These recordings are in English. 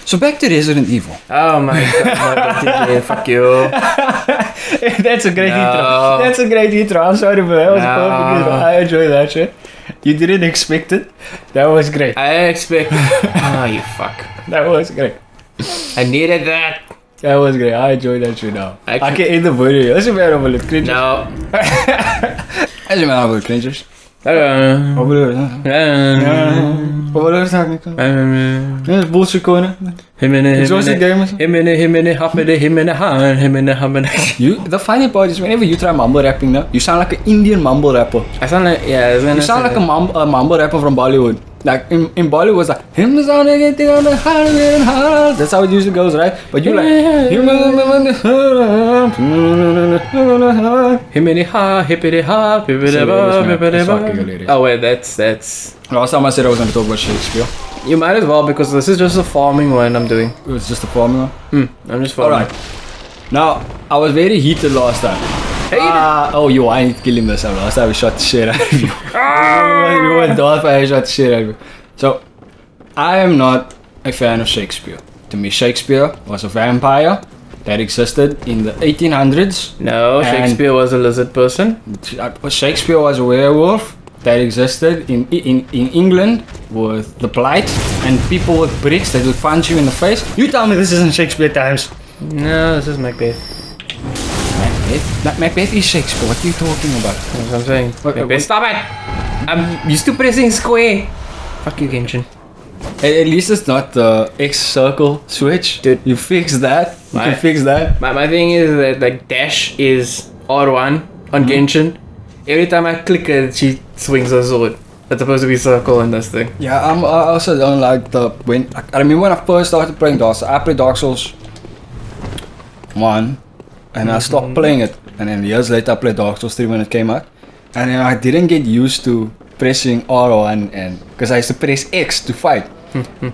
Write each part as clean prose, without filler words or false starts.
So back to Resident Evil. Oh my god, fuck you. That's a great intro. That's a great intro. I'm sorry, but that was a perfect intro. I enjoy that shit. You didn't expect it. That was great. I expect. Oh, you fuck. That was great. I needed that. That was great. I enjoy that shit now. I can end the video. Let's about OverlordCringus. No. Let's about OverlordCringus. OverlordOtaku. That's bullshit corner. Exhausted gamers. The funny part is whenever you try mumble rapping now, you sound like an Indian mumble rapper. I sound like, yeah. You sound like a mumble rapper from Bollywood. Like in Bollywood, it's like that's how it usually goes, right? But you like oh wait, that's. Last time I said I was going to talk about Shakespeare. You might as well because this is just a farming one I'm doing. It was just a formula. I'm just farming. Alright. Now I was very heated last time. Oh, you ain't killing this time. Last time we shot the shit out of you. We went off and I shot the shit out of you. So, I am not a fan of Shakespeare. To me, Shakespeare was a vampire that existed in the 1800s. No, Shakespeare was a lizard person. Shakespeare was a werewolf that existed in England with the blight and people with bricks that would punch you in the face. You tell me this isn't Shakespeare times. No, this is Macbeth. Macbeth is Shakespeare. What are you talking about? That's what I'm saying. Macbeth, stop it! You still pressing square. Fuck you, Genshin. At least it's not the X circle switch. Dude. You fix that. You can fix that. My thing is that like dash is R1 on Genshin. Every time I click it, she swings her sword. It's supposed to be circle in this thing. Yeah, I also don't like I remember when I first started playing Dark Souls. I played Dark Souls 1. And I stopped playing it, and then years later I played Dark Souls 3 when it came out, and then I didn't get used to pressing R1 and because I used to press X to fight,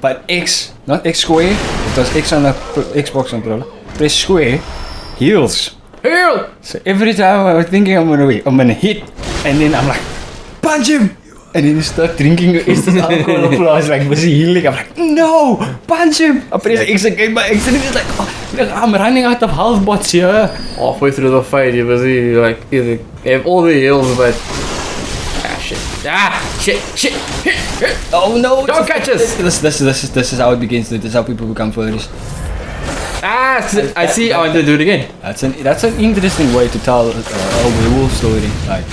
but X, not X square, it was X on the Xbox controller. Press square, heals. Heal! So every time I was thinking I'm gonna hit, and then I'm like, punch him! And then you start drinking your instant alcohol plus like busy healing. I'm like, no! Punch him! I press X again, but X and it's like, oh, I'm running out of health bots here. Halfway through the fight, you're busy like you have all the heals, but shit. Oh no! Don't catch us! This is how it begins. This is how people become furries. I see. I want to do it again. That's an interesting way to tell a werewolf story. Like,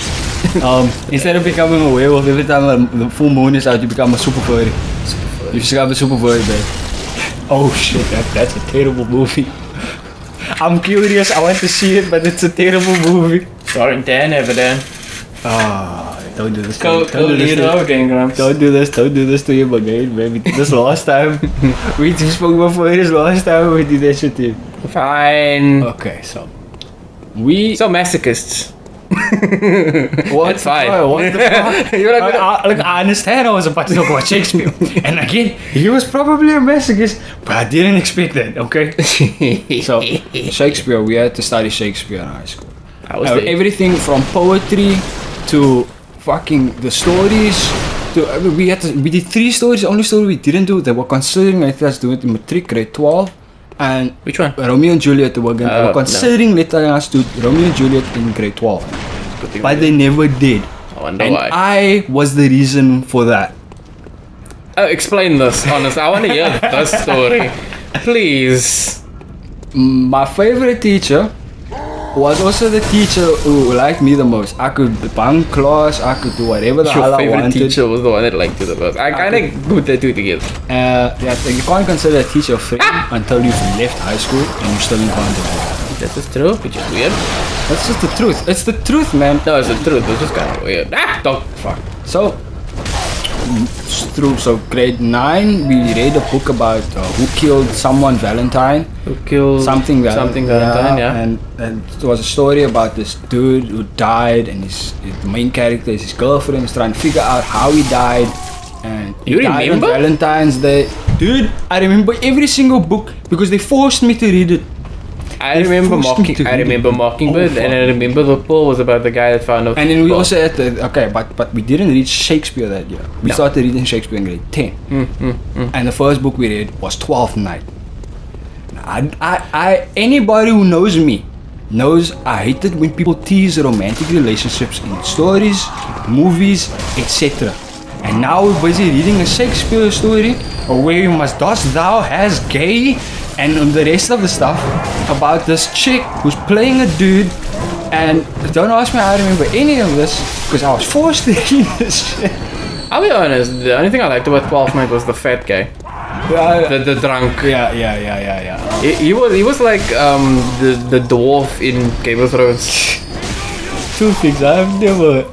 instead of becoming a werewolf, every time the full moon is out, you become a super furry. You just become a super furry, babe. Oh shit, that's a terrible movie. I'm curious. I want to see it, but it's a terrible movie. Starring Dan Everdan. Don't do this. Don't do this to him again, man. We did this last time. We spoke about furries last time. We did that shit to him. Fine. Okay, so masochists. What's fine? What the fuck? Look, I understand I was about to talk about Shakespeare. And again, he was probably a masochist, but I didn't expect that, okay? So, Shakespeare, we had to study Shakespeare in high school. Everything from poetry to fucking the stories. We did 3 stories. The only story we didn't do, they were considering letting us do it in matric, grade 12. And which one? Romeo and Juliet. They were considering letting us do Romeo and Juliet in grade 12. But they never did. I wonder why. I was the reason for that. Explain this, honestly. I want to hear this story. Please. My favorite teacher was also the teacher who liked me the most. I could bunk class, I could do whatever the hell I wanted. Your favorite teacher was the one that liked you the most. I kind of put the two together. You can't consider a teacher a friend until you've left high school and you're still in contact with them. That is true, which is weird. That's just the truth. It's the truth, man. No, it's the truth. It's just kind of weird. Don't fuck. So grade 9, we read a book about who killed someone Valentine. Who killed something Valentine, yeah. And it was a story about this dude who died, and the main character is his girlfriend is trying to figure out how he died. And you died remember? On Valentine's Day. Dude, I remember every single book because they forced me to read it. I remember Mockingbird, and I remember the poll was about the guy that found a. And then we also had but we didn't read Shakespeare that year. We started reading Shakespeare in grade 10. And the first book we read was 12th Night. Anybody who knows me knows I hated when people tease romantic relationships in stories, movies, etc. And now we're busy reading a Shakespeare story where you must dost thou has gay and the rest of the stuff about this chick who's playing a dude. And don't ask me how I remember any of this because I was forced to read this shit. I'll be honest, the only thing I liked about 12th Night was the fat guy. The drunk. Yeah. He was like the dwarf in Game of Thrones. Two things I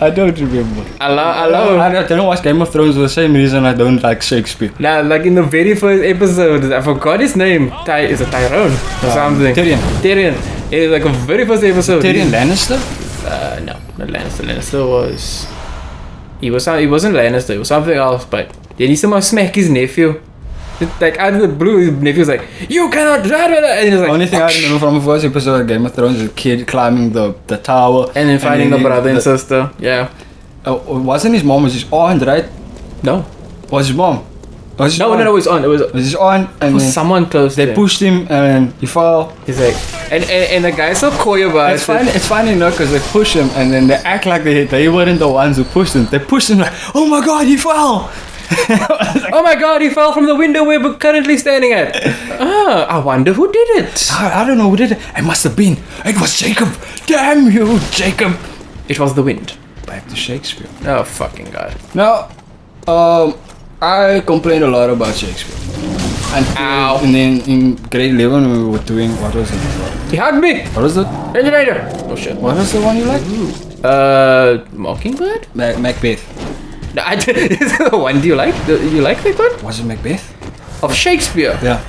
don't remember. I don't watch Game of Thrones for the same reason I don't like Shakespeare. Nah, like in the very first episode, I forgot his name. Is it Tyrone or something? Tyrion. It was like a very first episode. Tyrion Lannister? No, not Lannister. Lannister was. He wasn't Lannister. It was something else. But then he somehow smacked his nephew. Like out of the blue, his nephew was like, "You cannot drive it!" And he was like, only thing I remember from the first episode of Game of Thrones is a kid climbing the tower and then finding the brother and sister. Yeah. Wasn't his mom? Was his aunt, right? No. Was his mom? No, it was on. It was his aunt, and someone close. They pushed him, and he fell. He's like, and the guy's so coy about it. It's funny, because they push him, and then they act like they weren't the ones who pushed him. They pushed him like, "Oh my God, he fell!" Oh my God, he fell from the window we're currently standing at. I wonder who did it. I don't know who did it. It must have been. It was Jacob. Damn you, Jacob. It was the wind. Back to Shakespeare. Oh fucking God. Now, I complained a lot about Shakespeare. And then in grade 11 we were doing, what was it? He hugged me. What was it? Generator. Oh shit. What was the one you liked? Mockingbird? Macbeth. No, is it the one you like? You like that one? Was it Macbeth? Of Shakespeare? Yeah.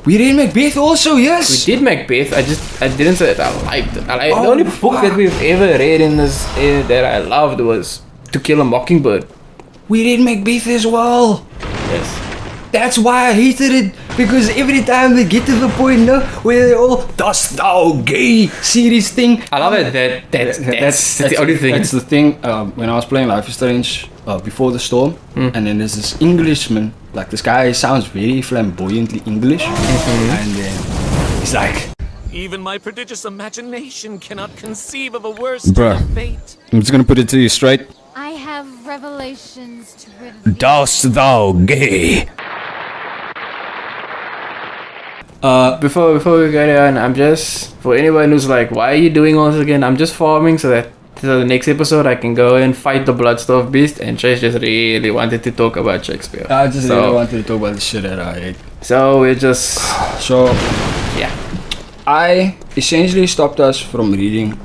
We read Macbeth also, yes. We did Macbeth. I didn't say that I liked it. The only book that we've ever read in this that I loved was To Kill a Mockingbird. We read Macbeth as well. Yes. That's why I hated it, because every time they get to the point where they all "dost thou gay" series thing. I love it. That's the only thing. That's the thing. When I was playing Life is Strange Before the Storm, and then there's this Englishman. Like this guy sounds very flamboyantly English, and then he's like, "Even my prodigious imagination cannot conceive of a worse fate." I'm just gonna put it to you straight. I have revelations to reveal. Dost thou gay? Before we get on, I'm just, for anyone who's like, why are you doing all this again? I'm just farming so that the next episode I can go and fight the Bloodstuff Beast, and Chase just really wanted to talk about Shakespeare. I just really wanted to talk about the shit that I hate. So we're just... So... Yeah. I essentially stopped us from reading...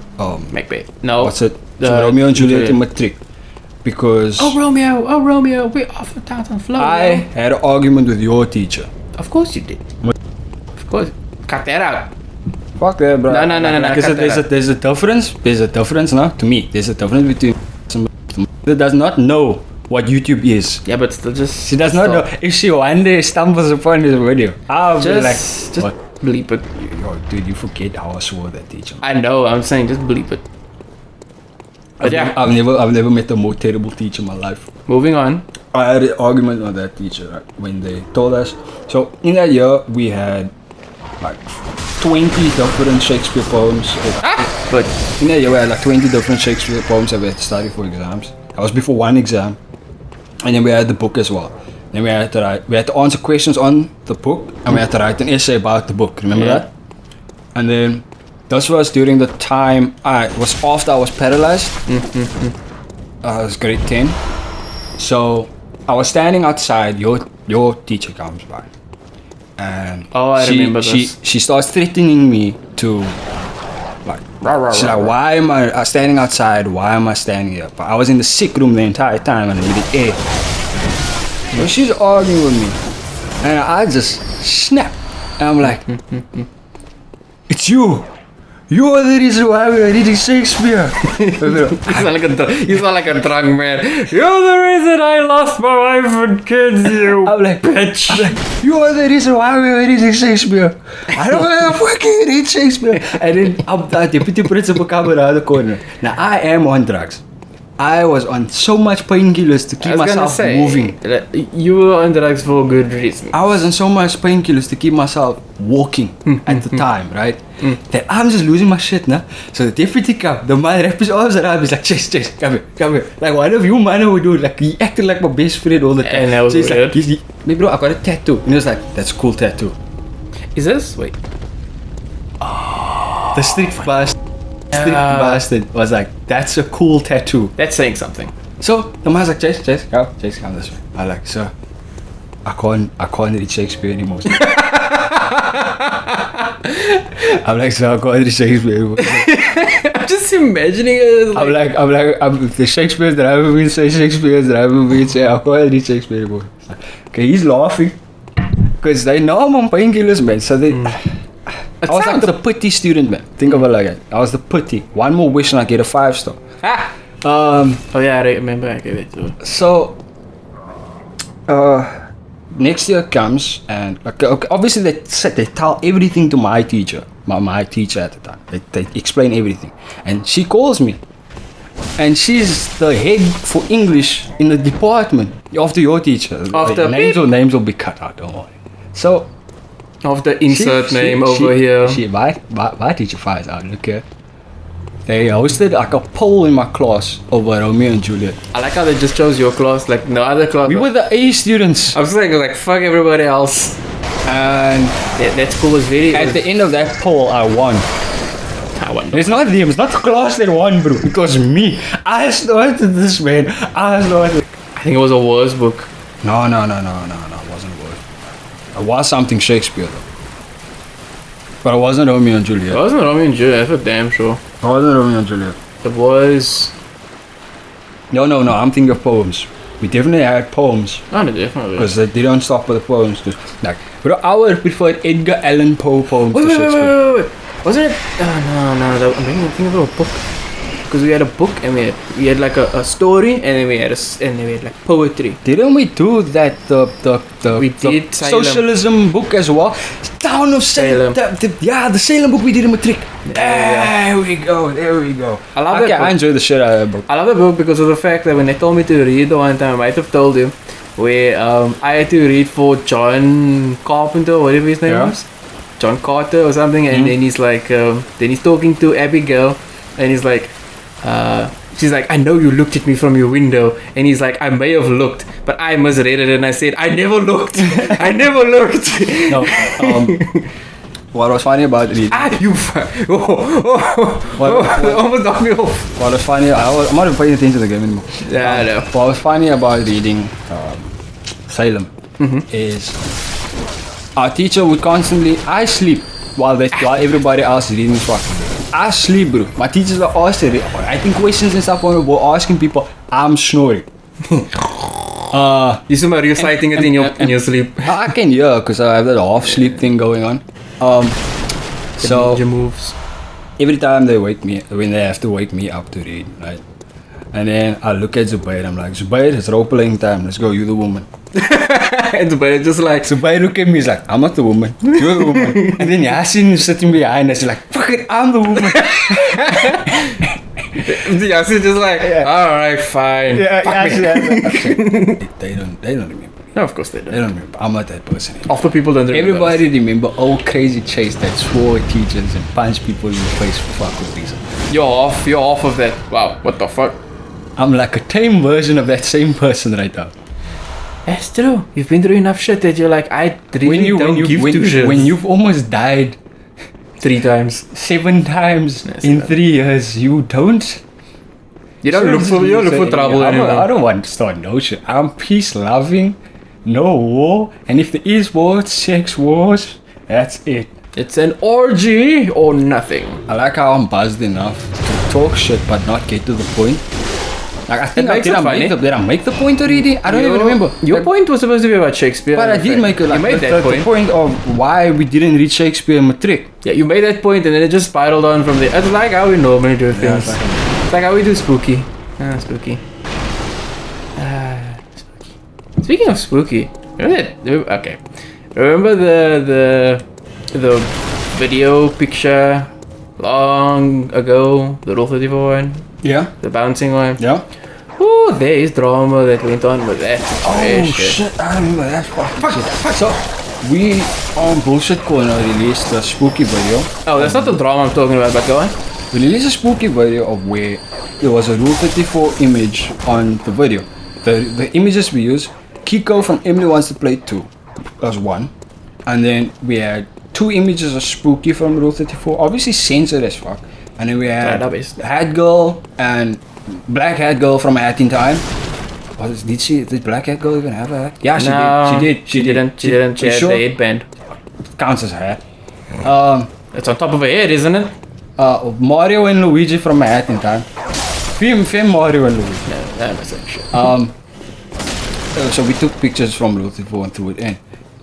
Macbeth. No. What's it? Romeo and Juliet in Matric. Because... Oh Romeo, we're off the town floor. I had an argument with your teacher. Of course you did. Of course. Cut that out. Fuck that, bro. No. There's a difference. There's a difference, no? To me, there's a difference between somebody that does not know what YouTube is. Yeah, but still just... She does not know. If she one day stumbles upon this video, I'll be like... Just bleep it. Yo, dude, you forget how I swore that teacher. I know, I'm saying just bleep it. But I've never met a more terrible teacher in my life. Moving on. I had an argument with that teacher when they told us. So in that year, we had like 20 different Shakespeare poems. But in that year, we had like 20 different Shakespeare poems that we had to study for exams. That was before one exam. And then we had the book as well. Then we had to answer questions on the book, and we had to write an essay about the book. Remember that? And then this was during the time after I was paralyzed. It was grade 10. So I was standing outside. Your teacher comes by, and I remember this. She starts threatening me to, like, she's like, "Why am I standing outside? Why am I standing here?" But I was in the sick room the entire time and I needed air. So she's arguing with me, and I just snap, and I'm like, "It's you! You are the reason why we are reading Shakespeare. You sound like a drunk man. You're the reason I lost my wife and kids, you I'm like, bitch. you are the reason why we are reading Shakespeare. I don't want to fucking read Shakespeare. And then the deputy principal come around the corner. Now, I am on drugs. I was on so much painkillers to keep myself moving. You were on drugs for a good reason. I was on so much painkillers to keep myself walking at the time, right? That I'm just losing my shit now. So the deputy come, the man wrapped his arms around me, he's like, Chase, come here. Like one of you man would do, like he acted like my best friend all the time. And that was weird. Like, bro, I got a tattoo. And he was like, that's a cool tattoo. Is this? Wait. The strict bastard was like, that's a cool tattoo. That's saying something. So the man's like, Chase, come this way. I'm like, sir, I can't read Shakespeare anymore. I'm like, sir, I can't read Shakespeare anymore. I'm just imagining it. I'm like, the Shakespeare's that I haven't been saying, I can't read Shakespeare anymore. Okay, he's laughing. Because they know I'm on painkillers, man. So they... I was like the pity student, man. Think of it like that. I was the pity. One more wish and I get a 5-star. Oh yeah, I remember I gave it to her. So, next year comes and okay, obviously they tell everything to my teacher, my teacher at the time. They explain everything, and she calls me, and she's the head for English in the department after your teacher. After names will be cut out. Don't worry. So. Of the insert name over here. My teacher finds out, look here. They hosted like a poll in my class over Romeo and Juliet. I like how they just chose your class, like no other class. We were the A students. I was like fuck everybody else. And that school was very... At the end of that poll, I won. It's not them, it's not the class that won, bro. It was me. I started this, man. I think it was a worse book. No, it wasn't worse. It was something Shakespeare though. But it wasn't Romeo and Juliet. It wasn't Romeo and Juliet, that's for damn sure. It wasn't Romeo and Juliet. It was... No, I'm thinking of poems. We definitely had poems. No, definitely. Because they didn't stop with the poems. Like, but I would prefer Edgar Allan Poe poems to Shakespeare. Wait. Wasn't it... no. I'm thinking of a book. Because we had a book and we had like a story and then we had like poetry. Didn't we do that the socialism book as well? Town of Salem. The Salem book we did in matric. There we go. I love that book. I enjoy the shit out of that book. I love that book because of the fact that when they told me to read the one time, I might have told you where I had to read for John Carpenter, whatever his name was. John Carter or something, and then he's like then he's talking to Abigail and he's like she's like, I know you looked at me from your window, and he's like, I may have looked, but I misread it and I said, I never looked. No, what was funny about reading? Almost knocked me off. What was funny, I'm not even paying attention to the game anymore. Yeah, I know. What was funny about reading Salem is our teacher would constantly, I sleep while everybody else is reading this fucking. I sleep, bro. My teachers were asking questions and stuff. Were asking people. I'm snoring. You still reciting it in your sleep. I can hear because I have that half sleep thing going on. So ninja moves. Every time they wake me, when they have to wake me up to read, right? And then I look at Zubair. I'm like, Zubair, it's role playing time. Let's go. You the woman. And Zubair just like... Zubair look at me, he's like, I'm not the woman, you're the woman. And then Yasin is sitting behind us, he's like, fuck it, I'm the woman. Yasin just like, alright, fine. They don't remember. No, of course they don't. They don't remember. I'm not that person anymore. Half the people don't remember. Everybody remember old crazy Chase that swore at teachers and punched people in the face for fucking reason. You're off of that. Wow, what the fuck? I'm like a tame version of that same person right now. That's true. You've been through enough shit that you're like, I really don't give two shits. When you've almost died 3 times, 7 times in 3 years, you don't. You don't look for trouble anymore. I don't want to start no shit. I'm peace loving, no war, and if there is war, sex wars. That's it. It's an orgy or nothing. I like how I'm buzzed enough to talk shit but not get to the point. Like I think It makes it funny. did I make the point already? I don't even remember. Your point was supposed to be about Shakespeare. But I did make it. Like, you made that the point of why we didn't read Shakespeare in matric. Yeah, you made that point and then it just spiraled on from there. It's like how we normally do things. It's like how we do spooky. Spooky. Spooky. Speaking of spooky, remember the video picture long ago, the Rule 34 one? Yeah. The bouncing one? Yeah. Oh, there is drama that went on with that. Oh shit, I remember that fucking shit. So, we on Bullshit Corner released a spooky video. Oh, that's not the drama I'm talking about, but go on. We released a spooky video of where there was a Rule 34 image on the video. The images we used, Kiko from Emily Wants to Play 2 was one. And then we had 2 images of Spooky from Rule 34, obviously censored as fuck. And then we had Hat Girl and Black Hat Girl from A Hat in Time. Did Black Hat Girl even have a hat? Yeah, she did. She didn't. She had the headband. Counts as a hat. It's on top of her head, isn't it? Mario and Luigi from A Hat in Time. Film Mario and Luigi. No, that was that shit. So we took pictures from Rule 34 and threw it in.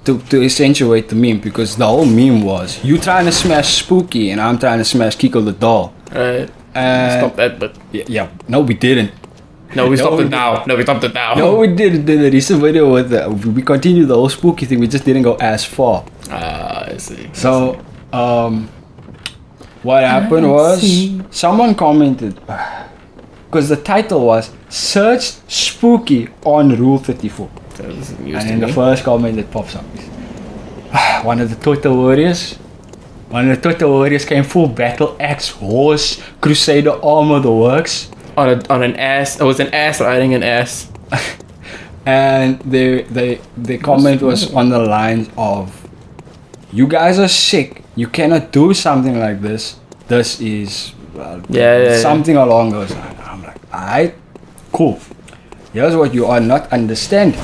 To accentuate the meme, because the whole meme was you trying to smash Spooky and I'm trying to smash Kiko the doll. Right. Stop that, but yeah. No, we didn't. No, we stopped it now. No, we stopped it now. No, we didn't. The recent video with we continued the whole Spooky thing. We just didn't go as far. I see. So, what happened was someone commented because the title was "Search Spooky on Rule 34." And then the first comment that pops up is one of the Twitter warriors came full battle axe, horse, crusader armor, the works. On an ass. It was an ass riding an ass. And the comment was on the lines of, "You guys are sick. You cannot do something like this. This is something along those lines." I'm like, alright, cool. Here's what you are not understanding.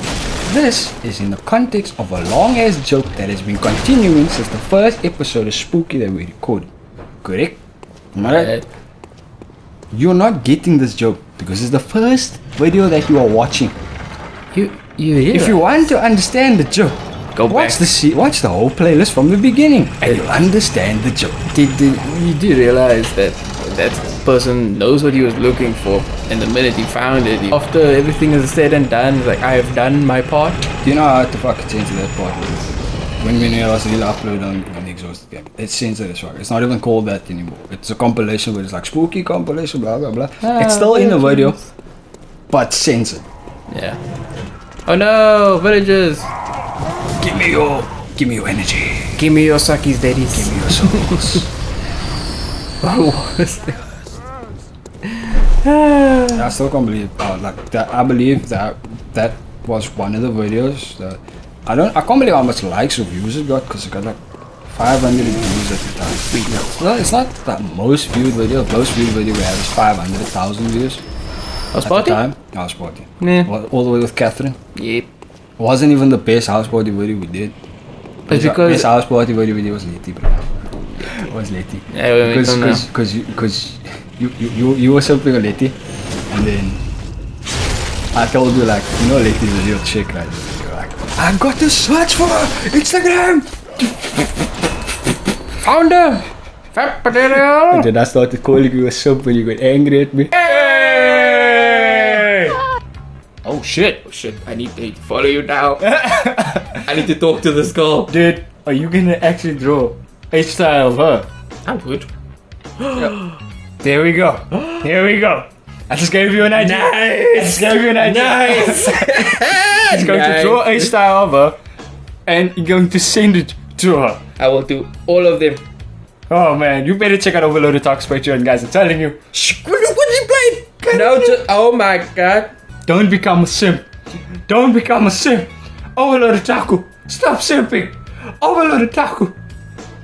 This is in the context of a long-ass joke that has been continuing since the first episode of Spooky that we recorded. Correct? Am I right? You're not getting this joke because it's the first video that you are watching. If you want to understand the joke, watch the whole playlist from the beginning and you'll understand the joke. You do realize that person knows what he was looking for, and the minute he found it, after everything is said and done, he's like, I have done my part. Do you know how to fucking censor that part? When it was really uploaded on the exhausted game, it's censored as fuck. It's not even called that anymore. It's a compilation where it's like spooky compilation, blah blah blah. It's still in the video, but censored. Yeah. Oh no, villagers! Give me your energy. Give me your sakis, daddies. Give me your souls. What was that? I still can't believe like that. I believe that was one of the videos that I can't believe how much likes or views it got, because it got like 500 views at the time. It's not that most viewed video. Most viewed video we have is 500,000 views. House party? House party. Yeah. All the way with Catherine. Yep. It wasn't even the best house party video we did. It's because best house party video we did was Letty, bro. It was Letty. Yeah, because you were something on Letty, and then I told you like, you know, Letty's a real chick, right? You're like, I got to search for her Instagram. Found her. Fat potato. And then I started calling you a simp and you got angry at me. Hey! Oh shit! I need to follow you now. I need to talk to this girl. Dude, are you gonna actually draw a style of her? I would. There we go. Here we go. I just gave you an idea. Nice. Nice. He's going to draw a style of her, and you're going to send it to her. I will do all of them. Oh man, you better check out OverlordOtaku's Patreon, guys. I'm telling you. What did you play? No, oh my god. Don't become a simp. Don't become a simp. OverlordOtaku, stop simping. OverlordOtaku.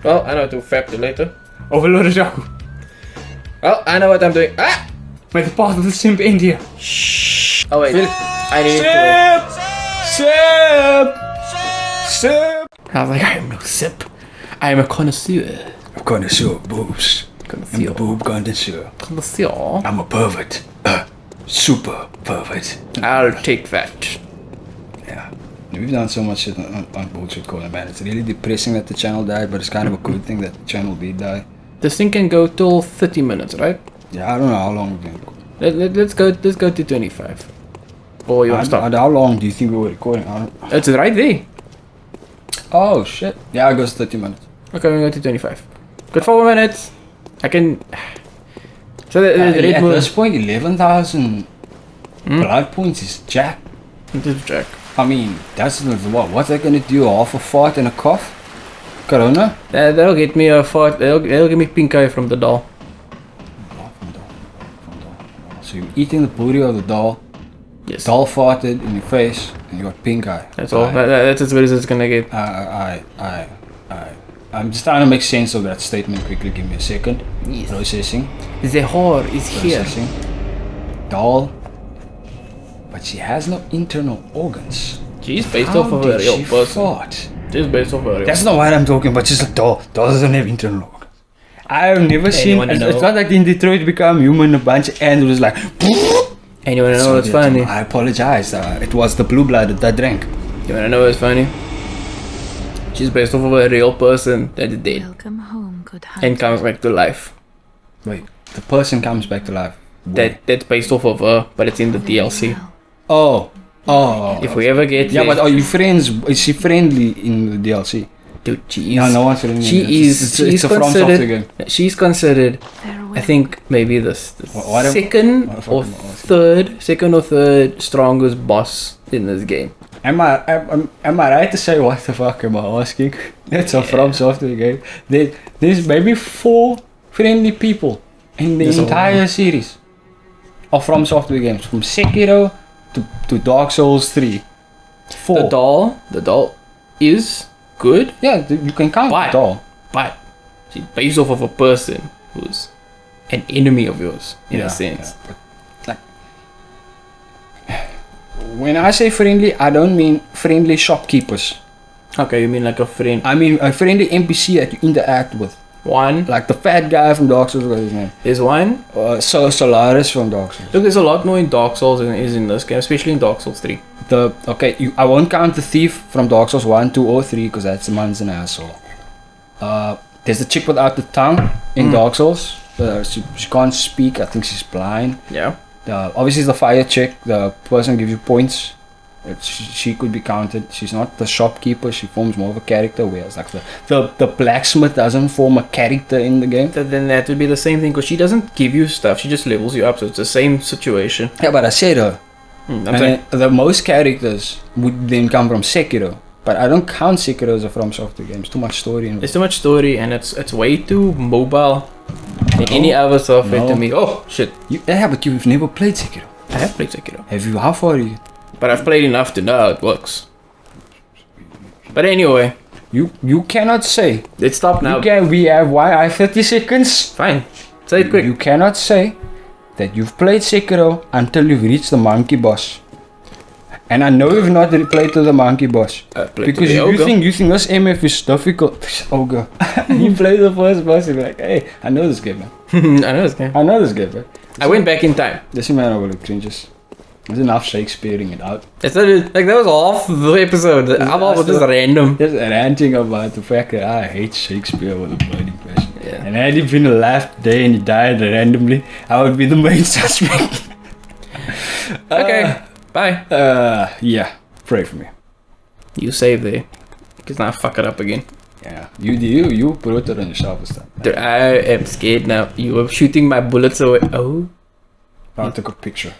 Well, I know to fap you later. OverlordOtaku. Well, I know what I'm doing. Ah! Met the part of the simp India. Shh. Oh wait, I need Simp. I was like, I am no simp. I am a connoisseur. A connoisseur of boobs. I'm a boob connoisseur. Connoisseur. I'm a pervert. super pervert. I'll take that. Yeah. We've done so much shit on Bullshit Corner, man. It's really depressing that the channel died, but it's kind of a good thing that the channel did die. This thing can go till 30 minutes, right? Yeah, I don't know how long we've been recording. Let's go to 25. Or you want to stop? How long do you think we were recording? It's right there. Oh, shit. Yeah, it goes 30 minutes. Okay, we go to 25. Good 4 minutes. I can... So the At red moon... this point, 11,000 blood points is jack. It is jack. I mean, that's what? What's that gonna do? Half a fart and a cough? Corona? That'll get me a fart. That'll give me pink eye from the doll. So you're eating the booty of the doll. Yes. Doll farted in your face, and you got pink eye. That's all. That's as good as it's gonna get. I'm just trying to make sense of that statement quickly. Give me a second. Yes. Processing. The whore is here. Processing. Doll. But she has no internal organs. She's based How off of a did real she person. fart? She's based off of a real That's not what I'm talking about. Just a doll. Dolls doesn't have internal organs. I've never seen. Anyone know? It's not like in Detroit Become Human a bunch and it was like. And you wanna know what's Sorry, funny? I apologize. It was the blue blood that I drank. You wanna know what's funny? She's based off of a real person that is dead Welcome home, good hunter. and comes back to life. Wait, the person comes back to life. That's based off of her, but it's in the DLC. Oh. If we ever get Yeah, there, but are you friends? Is she friendly in the DLC? dude, she is. No, no one's friendly. It's a From Software game. She's considered. Farewell. I think maybe the What am- second what the or fuck am I third strongest boss in this game. Am I right to say what the fuck am I asking? It's a From Software game. There's maybe 4 friendly people in the entire series of From Software games, from Sekiro to Dark Souls 3. 4. The doll is good, Yeah, you can count But- the doll. but she's based off of a person who's an enemy of yours in a sense. Yeah, but like, when I say friendly, I don't mean friendly shopkeepers. Okay, you mean like a friend? I mean a friendly NPC that you interact with. One. Like the fat guy from Dark Souls, what's his name? There's one. Solaris from Dark Souls. Look, there's a lot more in Dark Souls than is in this game, especially in Dark Souls 3. I won't count the thief from Dark Souls 1, 2 or 3 because that's a man's an asshole. There's the chick without the tongue in Dark Souls. She can't speak, I think she's blind. Yeah. Obviously the fire chick, the person gives you points. She could be counted. She's not the shopkeeper, she forms more of a character, whereas like the blacksmith doesn't form a character in the game. Then that would be the same thing because she doesn't give you stuff, she just levels you up, so it's the same situation. Yeah, but I said I'm saying, the most characters would then come from Sekiro. But I don't count Sekiro as a From Software game. It's too much story in there's too much story and it's way too mobile than any other software to me. Oh shit. But you've never played Sekiro. I have played Sekiro. Have you? How far are you? But I've played enough to know how it works. But anyway, You cannot say. let's stop now. We have why I 30 seconds. Fine. Say it quick. You cannot say that you've played Sekiro until you've reached the monkey boss. And I know you've not played to the monkey boss. Because you think this MF is difficult. Ogre. You play the first boss and you're like, hey, I know this game, man. I know this game. I know this game, man. I went back in time. This man OverlordCringus. There's enough Shakespeareing it out. It's not, like that was half the episode. The other half was just random. Just ranting about the fact that I hate Shakespeare with a burning passion. Yeah. And had he been alive today and he died randomly, I would be the main suspect. Okay. Bye. Yeah. Pray for me. You save there. Because now I fuck it up again. Yeah. You put it on yourself and stuff. Dude, I am scared now. You were shooting my bullets away. Oh. I'll take a picture.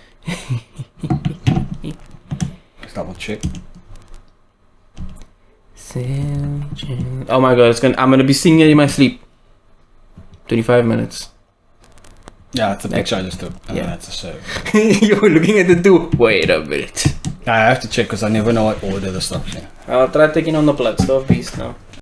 Let's double check. Oh my god, I'm gonna be singing in my sleep. 25 minutes. Yeah, it's a picture I just took. Yeah. That's a save. You were looking at the two. Wait a minute. I have to check because I never know what order the stuff's in. I'll try taking on the Bloodstone Beast now.